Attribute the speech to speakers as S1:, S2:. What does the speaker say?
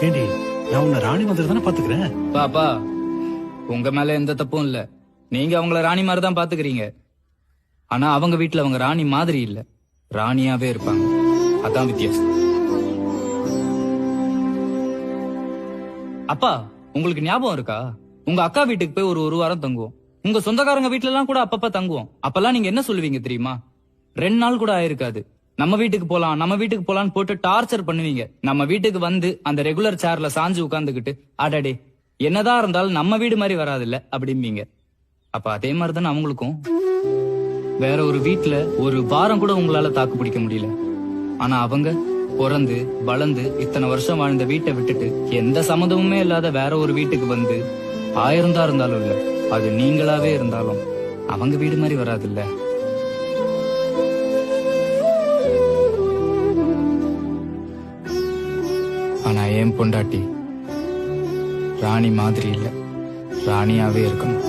S1: ஏண்டி நான் உன்னை ராணி மாதிரி தானே பாத்துக்கிறேன்.
S2: பாப்பா உங்க மேல எந்த தப்பும் இல்ல. நீங்க அவங்கள ராணி மாதிரி தான் பாத்துக்கிறீங்க. ஆனா அவங்க வீட்டுல அவங்க ராணி மாதிரி இல்ல, ராணியாவே இருப்பாங்க. அதான் வித்தியாசம். அப்பா உங்களுக்கு ஞாபகம் இருக்கா, உங்க அக்கா வீட்டுக்கு போய் ஒரு வாரம் தங்குவோம். உங்க சொந்தக்காரங்க வீட்டுல எல்லாம் கூட அப்பப்ப தங்குவோம். அப்பெல்லாம் நீங்க என்ன சொல்லுவீங்க தெரியுமா? 2 நாள் கூட ஆயிருக்காது, நம்ம வீட்டுக்கு போலாம் நம்ம வீட்டுக்கு போலான்னு போட்டு டார்ச்சர் பண்ணுவீங்க. நம்ம வீட்டுக்கு வந்து அந்த ரெகுலர் சேர்ல சாஞ்சு உட்கார்ந்துகிட்டு, அடடே என்னதான் இருந்தாலும் நம்ம வீடு மாதிரி வராதுல்ல அப்படிம்பீங்க. அப்ப அதே மாதிரிதானே அவங்களுக்கும். வேற ஒரு வீட்டுல ஒரு வாரம் கூட உங்களால தாக்கு பிடிக்க முடியல. ஆனா அவங்க பிறந்து வளர்ந்து இத்தனை வருஷம் வாழ்ந்த வீட்டை விட்டுட்டு எந்த சம்மதமுமே இல்லாத வேற ஒரு வீட்டுக்கு வந்து 1000 தான் இருந்தாலும் இல்ல, அது நீங்களாவே இருந்தாலும் அவங்க வீடு மாதிரி வராதுல்ல. ஆனா என் பொண்டாட்டி ராணி மாதிரி இல்ல, ராணியாவே இருக்கணும்.